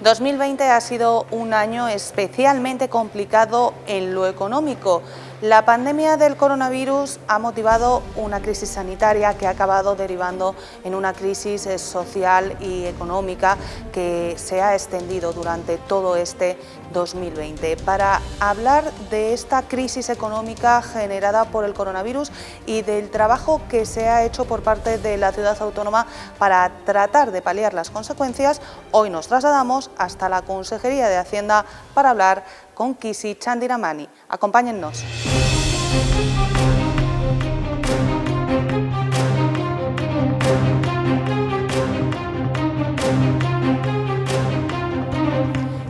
2020 ha sido un año especialmente complicado en lo económico. La pandemia del coronavirus ha motivado una crisis sanitaria que ha acabado derivando en una crisis social y económica que se ha extendido durante todo este 2020. Para hablar de esta crisis económica generada por el coronavirus y del trabajo que se ha hecho por parte de la ciudad autónoma para tratar de paliar las consecuencias, hoy nos trasladamos hasta la Consejería de Hacienda para hablar con Kisi Chandiramani. Acompáñennos.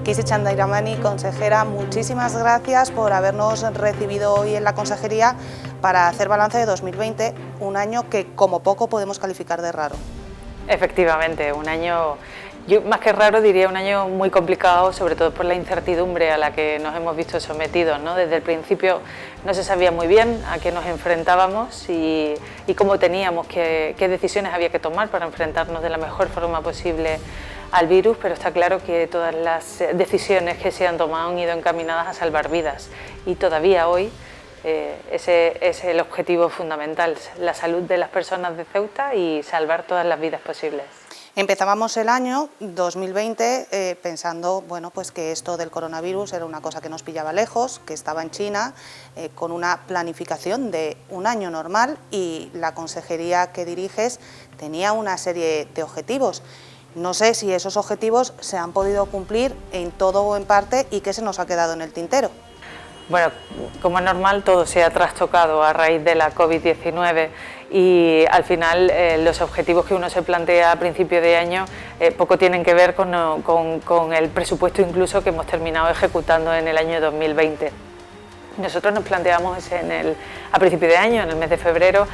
Kisi Chandiramani, consejera, muchísimas gracias por habernos recibido hoy en la Consejería para hacer balance de 2020, un año que como poco podemos calificar de raro. Efectivamente, un año, yo más que raro diría un año muy complicado, sobre todo por la incertidumbre a la que nos hemos visto sometidos, ¿no? Desde el principio no se sabía muy bien a qué nos enfrentábamos y cómo teníamos, qué decisiones había que tomar para enfrentarnos de la mejor forma posible al virus, pero está claro que todas las decisiones que se han tomado han ido encaminadas a salvar vidas y todavía hoy ese es el objetivo fundamental, la salud de las personas de Ceuta y salvar todas las vidas posibles. Empezábamos el año 2020 pensando pues que esto del coronavirus era una cosa que nos pillaba lejos, que estaba en China, con una planificación de un año normal, y la consejería que diriges tenía una serie de objetivos. No sé si esos objetivos se han podido cumplir en todo o en parte y qué se nos ha quedado en el tintero. Bueno, como es normal, todo se ha trastocado a raíz de la COVID-19 y al final los objetivos que uno se plantea a principio de año poco tienen que ver con el presupuesto incluso que hemos terminado ejecutando en el año 2020. Nosotros nos planteamos a principio de año, en el mes de febrero,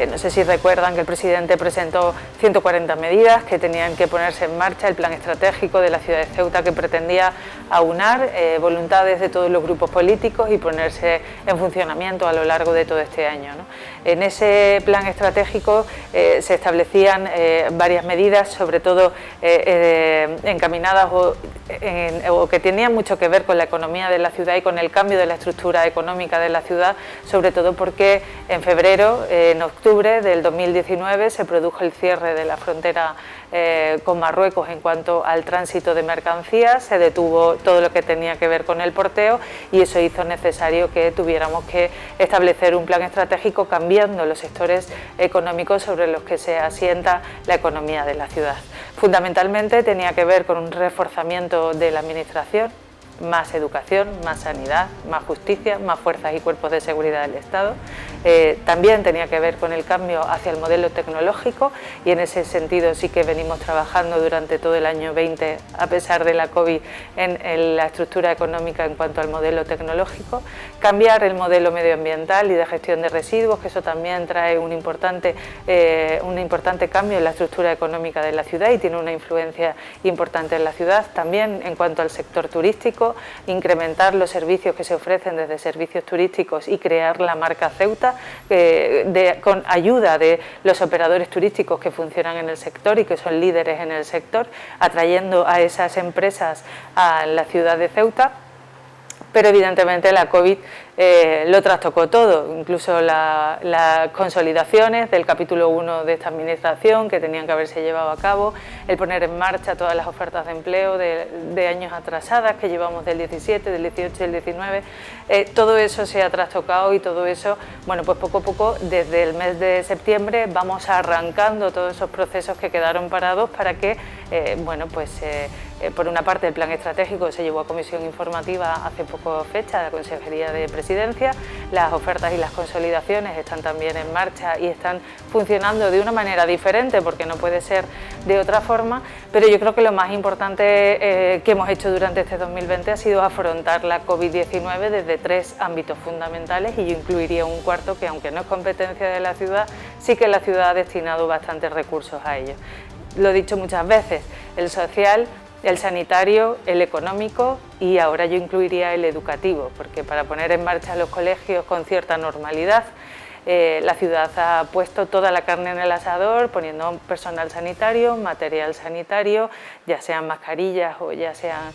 no sé si recuerdan que el presidente presentó 140 medidas que tenían que ponerse en marcha, el plan estratégico de la ciudad de Ceuta que pretendía aunar voluntades de todos los grupos políticos y ponerse en funcionamiento a lo largo de todo este año, ¿no? En ese plan estratégico se establecían varias medidas, sobre todo encaminadas o que tenían mucho que ver con la economía de la ciudad y con el cambio de la estructura económica de la ciudad, sobre todo porque en febrero, en octubre del 2019 se produjo el cierre de la frontera con Marruecos en cuanto al tránsito de mercancías, se detuvo todo lo que tenía que ver con el porteo y eso hizo necesario que tuviéramos que establecer un plan estratégico cambiando los sectores económicos sobre los que se asienta la economía de la ciudad. Fundamentalmente tenía que ver con un reforzamiento de la administración, más educación, más sanidad, más justicia, más fuerzas y cuerpos de seguridad del Estado. También tenía que ver con el cambio hacia el modelo tecnológico y en ese sentido sí que venimos trabajando durante todo el año 20, a pesar de la COVID, en la estructura económica en cuanto al modelo tecnológico. Cambiar el modelo medioambiental y de gestión de residuos, que eso también trae un importante cambio en la estructura económica de la ciudad y tiene una influencia importante en la ciudad. También en cuanto al sector turístico, incrementar los servicios que se ofrecen desde servicios turísticos y crear la marca Ceuta con ayuda de los operadores turísticos que funcionan en el sector y que son líderes en el sector, atrayendo a esas empresas a la ciudad de Ceuta. Pero evidentemente la COVID lo trastocó todo, incluso las consolidaciones del capítulo 1 de esta administración que tenían que haberse llevado a cabo, el poner en marcha todas las ofertas de empleo de años atrasadas que llevamos del 17, del 18 y del 19, todo eso se ha trastocado y todo eso, bueno, pues poco a poco desde el mes de septiembre vamos arrancando todos esos procesos que quedaron parados para que, por una parte el plan estratégico se llevó a comisión informativa hace poco fecha de la Consejería de Presidencia, las ofertas y las consolidaciones están también en marcha y están funcionando de una manera diferente porque no puede ser de otra forma, pero yo creo que lo más importante que hemos hecho durante este 2020 ha sido afrontar la COVID-19 desde tres ámbitos fundamentales y yo incluiría un cuarto que, aunque no es competencia de la ciudad, sí que la ciudad ha destinado bastantes recursos a ello. Lo he dicho muchas veces, el social, el sanitario, el económico y ahora yo incluiría el educativo, porque para poner en marcha los colegios con cierta normalidad la ciudad ha puesto toda la carne en el asador, poniendo personal sanitario, material sanitario, ya sean mascarillas o ya sean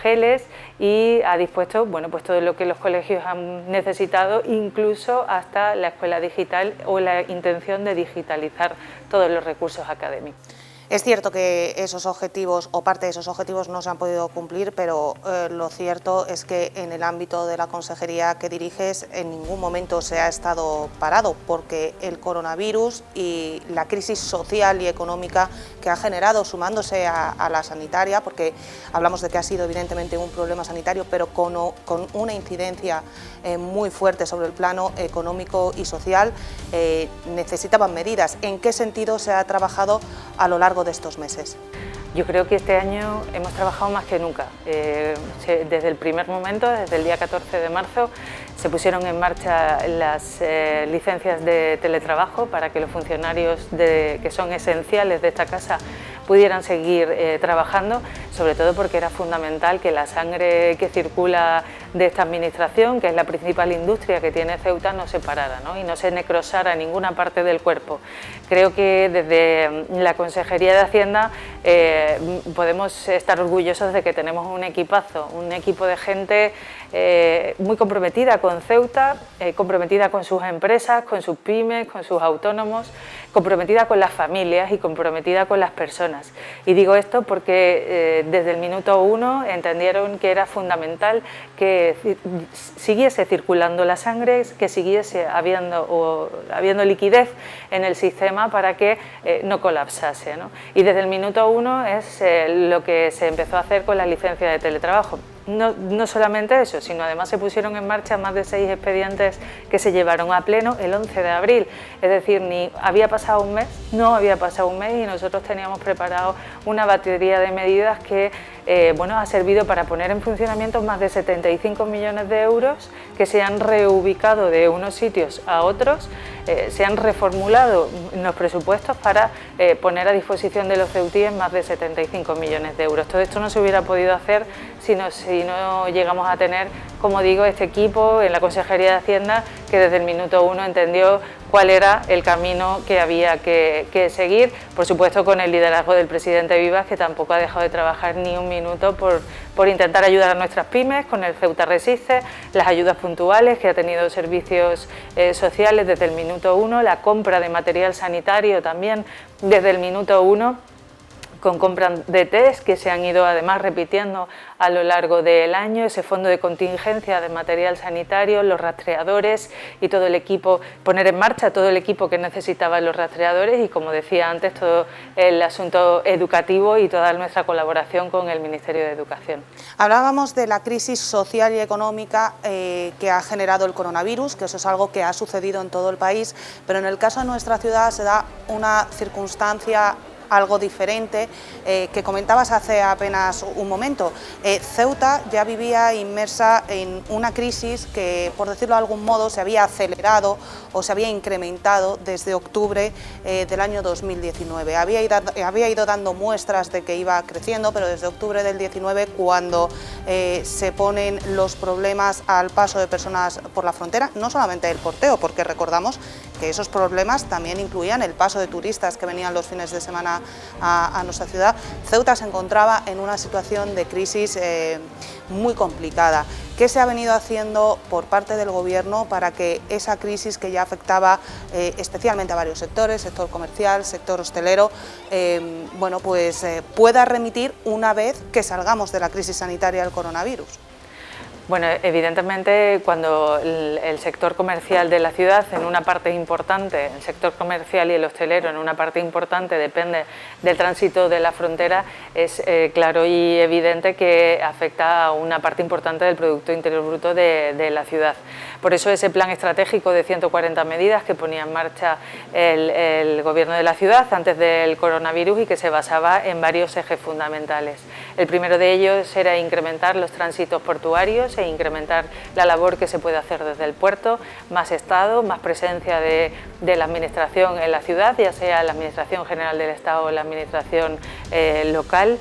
geles, y ha dispuesto pues todo lo que los colegios han necesitado, incluso hasta la escuela digital o la intención de digitalizar todos los recursos académicos. Es cierto que esos objetivos o parte de esos objetivos no se han podido cumplir, pero lo cierto es que en el ámbito de la consejería que diriges en ningún momento se ha estado parado, porque el coronavirus y la crisis social y económica que ha generado, sumándose a la sanitaria, porque hablamos de que ha sido evidentemente un problema sanitario, pero con una incidencia muy fuerte sobre el plano económico y social, necesitaban medidas. ¿En qué sentido se ha trabajado a lo largo de estos meses? Yo creo que este año hemos trabajado más que nunca. Desde el primer momento, desde el día 14 de marzo, se pusieron en marcha las licencias de teletrabajo para que los funcionarios que son esenciales de esta casa pudieran seguir trabajando, sobre todo porque era fundamental que la sangre que circula de esta administración, que es la principal industria que tiene Ceuta, no se parara, ¿no? Y no se necrosara en ninguna parte del cuerpo. Creo que desde la Consejería de Hacienda podemos estar orgullosos de que tenemos un equipazo, un equipo de gente muy comprometida con Ceuta, comprometida con sus empresas, con sus pymes, con sus autónomos, comprometida con las familias y comprometida con las personas. Y digo esto porque desde el minuto uno entendieron que era fundamental que siguiese circulando la sangre, que siguiese habiendo liquidez en el sistema para que no colapsase, ¿no? Y desde el minuto uno es lo que se empezó a hacer con la licencia de teletrabajo. No solamente eso, sino además se pusieron en marcha más de 6 expedientes que se llevaron a pleno el 11 de abril. Es decir, ni había pasado un mes, no había pasado un mes y nosotros teníamos preparado una batería de medidas que ha servido para poner en funcionamiento más de 75 millones de euros que se han reubicado de unos sitios a otros, se han reformulado los presupuestos para poner a disposición de los ceutíes más de 75 millones de euros. Todo esto no se hubiera podido hacer si no llegamos a tener, como digo, este equipo en la Consejería de Hacienda que desde el minuto uno entendió cuál era el camino que había que seguir, por supuesto con el liderazgo del presidente Vivas, que tampoco ha dejado de trabajar ni un minuto por intentar ayudar a nuestras pymes con el Ceuta Resiste, las ayudas puntuales que ha tenido servicios sociales desde el minuto uno, la compra de material sanitario también desde el minuto uno, con compras de test que se han ido además repitiendo a lo largo del año, ese fondo de contingencia de material sanitario, los rastreadores y todo el equipo, poner en marcha todo el equipo que necesitaban los rastreadores y, como decía antes, todo el asunto educativo y toda nuestra colaboración con el Ministerio de Educación. Hablábamos de la crisis social y económica que ha generado el coronavirus, que eso es algo que ha sucedido en todo el país, pero en el caso de nuestra ciudad se da una circunstancia algo diferente que comentabas hace apenas un momento. Ceuta ya vivía inmersa en una crisis que, por decirlo de algún modo, se había acelerado o se había incrementado desde octubre del año 2019. Había ido dando muestras de que iba creciendo, pero desde octubre del 19, cuando se ponen los problemas al paso de personas por la frontera, no solamente el porteo, porque recordamos que esos problemas también incluían el paso de turistas que venían los fines de semana a nuestra ciudad. Ceuta se encontraba en una situación de crisis muy complicada. ¿Qué se ha venido haciendo por parte del Gobierno para que esa crisis, que ya afectaba especialmente a varios sectores, sector comercial, sector hostelero, pueda remitir una vez que salgamos de la crisis sanitaria del coronavirus? Bueno, evidentemente cuando el sector comercial de la ciudad, en una parte importante, el sector comercial y el hostelero en una parte importante depende del tránsito de la frontera, es claro y evidente que afecta a una parte importante del Producto Interior Bruto de la ciudad. Por eso ese plan estratégico de 140 medidas que ponía en marcha el Gobierno de la ciudad antes del coronavirus y que se basaba en varios ejes fundamentales. El primero de ellos era incrementar los tránsitos portuarios e incrementar la labor que se puede hacer desde el puerto, más Estado, más presencia de la Administración en la ciudad, ya sea la Administración General del Estado o la Administración local.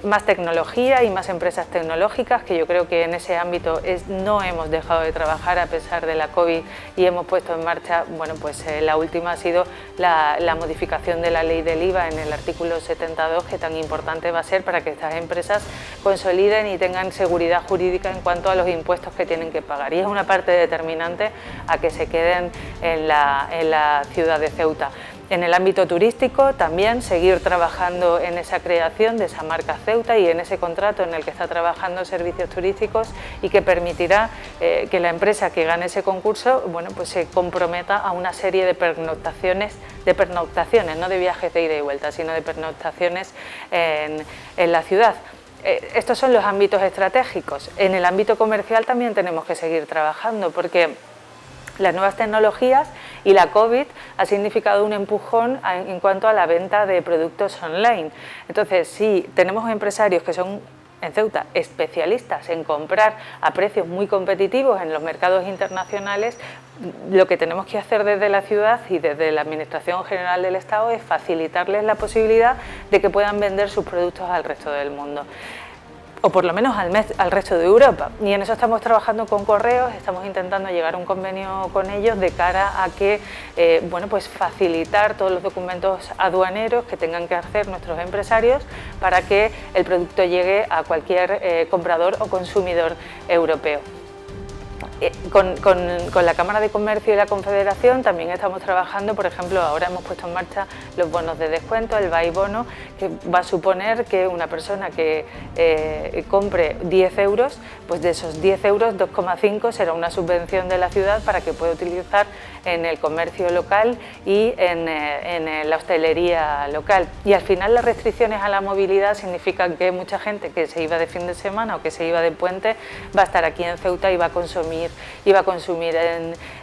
más tecnología y más empresas tecnológicas, que yo creo que en ese ámbito no hemos dejado de trabajar a pesar de la COVID y hemos puesto en marcha, bueno, pues la última ha sido la modificación de la ley del IVA en el artículo 72, que tan importante va a ser para que estas empresas consoliden y tengan seguridad jurídica en cuanto a los impuestos que tienen que pagar. Y es una parte determinante a que se queden en la ciudad de Ceuta. En el ámbito turístico también seguir trabajando en esa creación de esa marca Ceuta y en ese contrato en el que está trabajando servicios turísticos y que permitirá que la empresa que gane ese concurso, bueno, pues se comprometa a una serie de pernoctaciones, no de viajes de ida y vuelta, sino de pernoctaciones en la ciudad. Estos son los ámbitos estratégicos. En el ámbito comercial también tenemos que seguir trabajando porque las nuevas tecnologías y la COVID ha significado un empujón en cuanto a la venta de productos online. Entonces, si tenemos empresarios que son en Ceuta especialistas en comprar a precios muy competitivos en los mercados internacionales, lo que tenemos que hacer desde la ciudad y desde la Administración General del Estado es facilitarles la posibilidad de que puedan vender sus productos al resto del mundo, o por lo menos al resto de Europa. Y en eso estamos trabajando con Correos, estamos intentando llegar a un convenio con ellos de cara a que, bueno, pues facilitar todos los documentos aduaneros que tengan que hacer nuestros empresarios para que el producto llegue a cualquier comprador o consumidor europeo. Con la Cámara de Comercio y la Confederación también estamos trabajando, por ejemplo, ahora hemos puesto en marcha los bonos de descuento, el buy bono, que va a suponer que una persona que compre 10 euros, pues de esos 10 euros, 2,5 será una subvención de la ciudad para que pueda utilizar en el comercio local y en la hostelería local. Y al final las restricciones a la movilidad significan que mucha gente que se iba de fin de semana o que se iba de puente va a estar aquí en Ceuta y va a consumir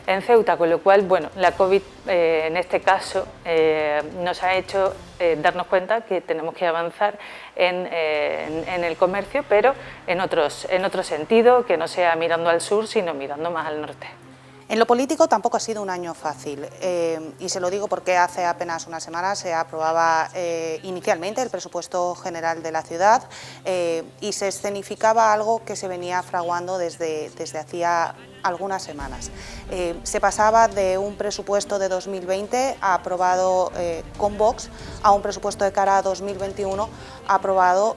en Ceuta, con lo cual, bueno, la COVID en este caso nos ha hecho darnos cuenta que tenemos que avanzar en el comercio, pero en otro sentido, que no sea mirando al sur, sino mirando más al norte. En lo político tampoco ha sido un año fácil y se lo digo porque hace apenas una semana se aprobaba inicialmente el presupuesto general de la ciudad y se escenificaba algo que se venía fraguando desde hacía algunas semanas. Se pasaba de un presupuesto de 2020 aprobado con Vox a un presupuesto de cara a 2021 aprobado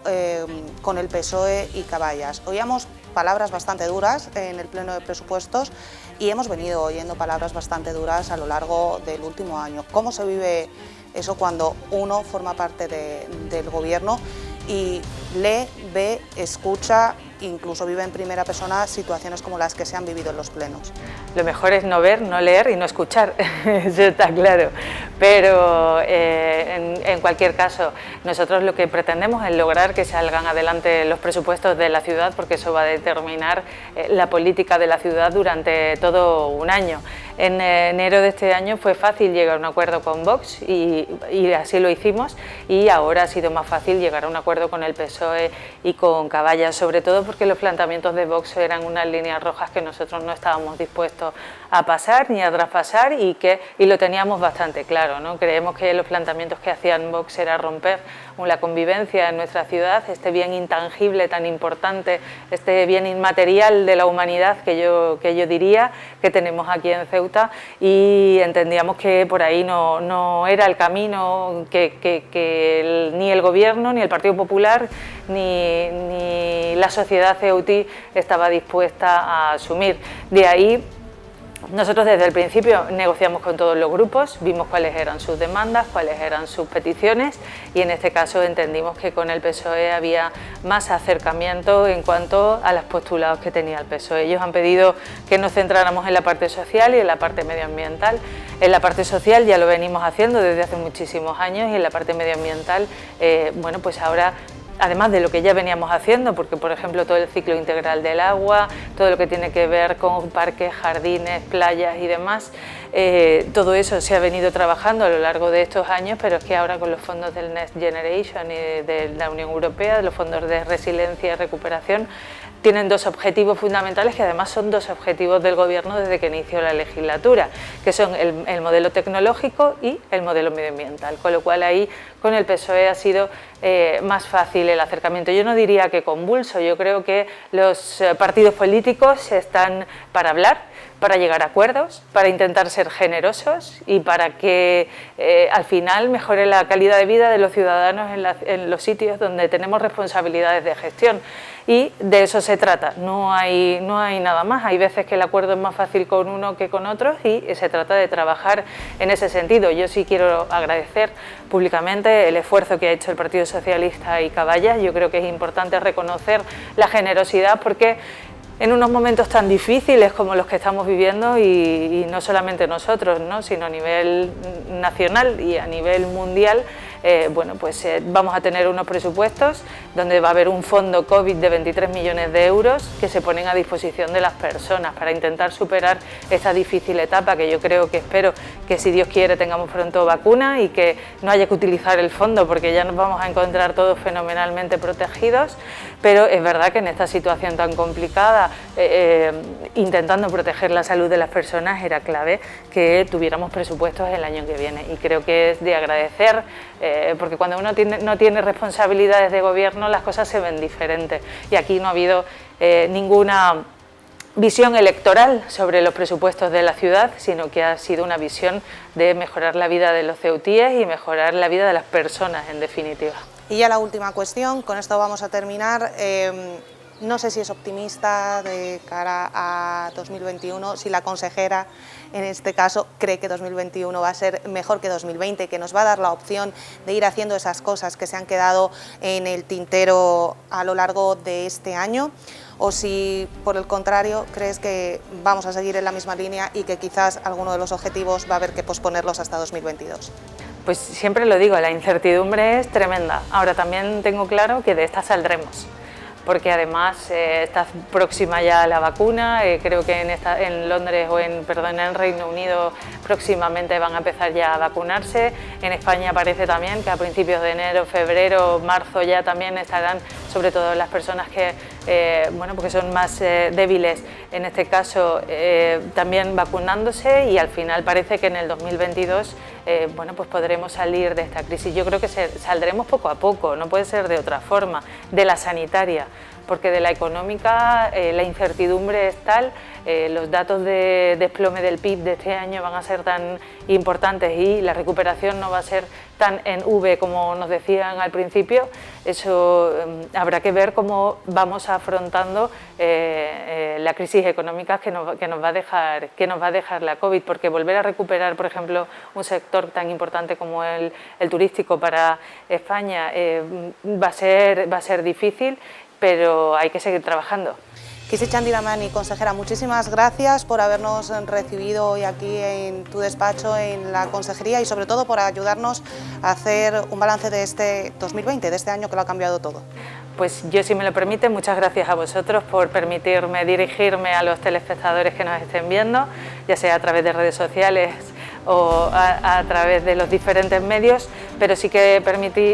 con el PSOE y Caballas. Oíamos palabras bastante duras en el pleno de presupuestos y hemos venido oyendo palabras bastante duras a lo largo del último año. ¿Cómo se vive eso cuando uno forma parte del gobierno y lee, ve, escucha, incluso vive en primera persona situaciones como las que se han vivido en los plenos? Lo mejor es no ver, no leer y no escuchar, eso está claro, pero en cualquier caso nosotros lo que pretendemos es lograr que salgan adelante los presupuestos de la ciudad, porque eso va a determinar la política de la ciudad durante todo un año. En enero de este año fue fácil llegar a un acuerdo con Vox y así lo hicimos, y ahora ha sido más fácil llegar a un acuerdo con el PSOE y con Caballas, sobre todo porque los planteamientos de Vox eran unas líneas rojas que nosotros no estábamos dispuestos a pasar ni a traspasar y lo teníamos bastante claro, ¿no? Creemos que los planteamientos que hacían Vox era romper la convivencia en nuestra ciudad, este bien intangible tan importante, este bien inmaterial de la humanidad que yo diría que tenemos aquí en Ceuta, y entendíamos que por ahí no era el camino que ni el Gobierno, ni el Partido Popular, ni la sociedad ceutí estaba dispuesta a asumir. De ahí nosotros desde el principio negociamos con todos los grupos, vimos cuáles eran sus demandas, cuáles eran sus peticiones, y en este caso entendimos que con el PSOE había más acercamiento en cuanto a los postulados que tenía el PSOE. Ellos han pedido que nos centráramos en la parte social y en la parte medioambiental. En la parte social ya lo venimos haciendo desde hace muchísimos años, y en la parte medioambiental, bueno, pues ahora, además de lo que ya veníamos haciendo, porque por ejemplo todo el ciclo integral del agua, todo lo que tiene que ver con parques, jardines, playas y demás, todo eso se ha venido trabajando a lo largo de estos años, pero es que ahora con los fondos del Next Generation y de la Unión Europea, de los fondos de resiliencia y recuperación, tienen dos objetivos fundamentales que además son dos objetivos del Gobierno desde que inició la legislatura, que son el modelo tecnológico y el modelo medioambiental, con lo cual ahí con el PSOE ha sido más fácil el acercamiento. Yo no diría que convulso, yo creo que los partidos políticos están para hablar, para llegar a acuerdos, para intentar ser generosos y para que al final mejore la calidad de vida de los ciudadanos en los sitios donde tenemos responsabilidades de gestión. Y de eso se trata, no hay nada más. Hay veces que el acuerdo es más fácil con uno que con otros y se trata de trabajar en ese sentido. Yo sí quiero agradecer públicamente el esfuerzo que ha hecho el Partido Socialista y Caballas. Yo creo que es importante reconocer la generosidad porque en unos momentos tan difíciles como los que estamos viviendo y no solamente nosotros, ¿no?, sino a nivel nacional y a nivel mundial, bueno, pues vamos a tener unos presupuestos donde va a haber un fondo COVID de 23 millones de euros que se ponen a disposición de las personas para intentar superar esta difícil etapa que yo creo que espero que, si Dios quiere, tengamos pronto vacuna y que no haya que utilizar el fondo porque ya nos vamos a encontrar todos fenomenalmente protegidos, pero es verdad que en esta situación tan complicada, intentando proteger la salud de las personas, era clave que tuviéramos presupuestos el año que viene y creo que es de agradecer, porque cuando uno no tiene responsabilidades de gobierno las cosas se ven diferentes y aquí no ha habido ninguna visión electoral sobre los presupuestos de la ciudad, sino que ha sido una visión de mejorar la vida de los ceutíes y mejorar la vida de las personas en definitiva. Y ya la última cuestión, con esto vamos a terminar. No sé si es optimista de cara a 2021, si la consejera en este caso cree que 2021 va a ser mejor que 2020, que nos va a dar la opción de ir haciendo esas cosas que se han quedado en el tintero a lo largo de este año, o si por el contrario crees que vamos a seguir en la misma línea y que quizás alguno de los objetivos va a haber que posponerlos hasta 2022. Pues siempre lo digo, la incertidumbre es tremenda. Ahora también tengo claro que de esta saldremos, porque además está próxima ya la vacuna, creo que en Londres o en Reino Unido próximamente van a empezar ya a vacunarse, en España parece también que a principios de enero, febrero, marzo ya también estarán, sobre todo las personas que bueno, porque son más débiles en este caso, también vacunándose y al final parece que en el 2022 bueno, pues podremos salir de esta crisis. Yo creo que saldremos poco a poco, no puede ser de otra forma, de la sanitaria, porque de la económica la incertidumbre es tal, los datos de desplome del PIB de este año van a ser tan importantes y la recuperación no va a ser tan en V como nos decían al principio. Eso habrá que ver cómo vamos afrontando la crisis económica que nos va a dejar la COVID, porque volver a recuperar, por ejemplo, un sector tan importante como el turístico para España va a ser difícil, pero hay que seguir trabajando. Kisi Chandiramani, consejera, muchísimas gracias por habernos recibido hoy aquí en tu despacho, en la consejería, y sobre todo por ayudarnos a hacer un balance de este 2020, de este año que lo ha cambiado todo. Pues yo, si me lo permite, muchas gracias a vosotros por permitirme dirigirme a los telespectadores que nos estén viendo, ya sea a través de redes sociales o a través de los diferentes medios, pero sí que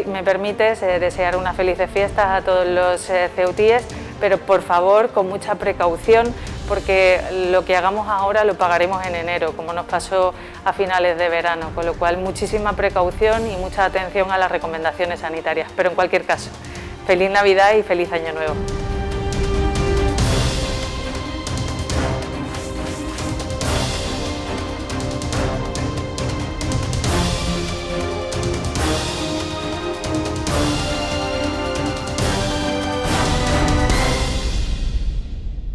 me permites desear unas felices fiestas a todos los ceutíes, pero por favor con mucha precaución, porque lo que hagamos ahora lo pagaremos en enero, como nos pasó a finales de verano, con lo cual muchísima precaución y mucha atención a las recomendaciones sanitarias, pero en cualquier caso, feliz Navidad y feliz Año Nuevo.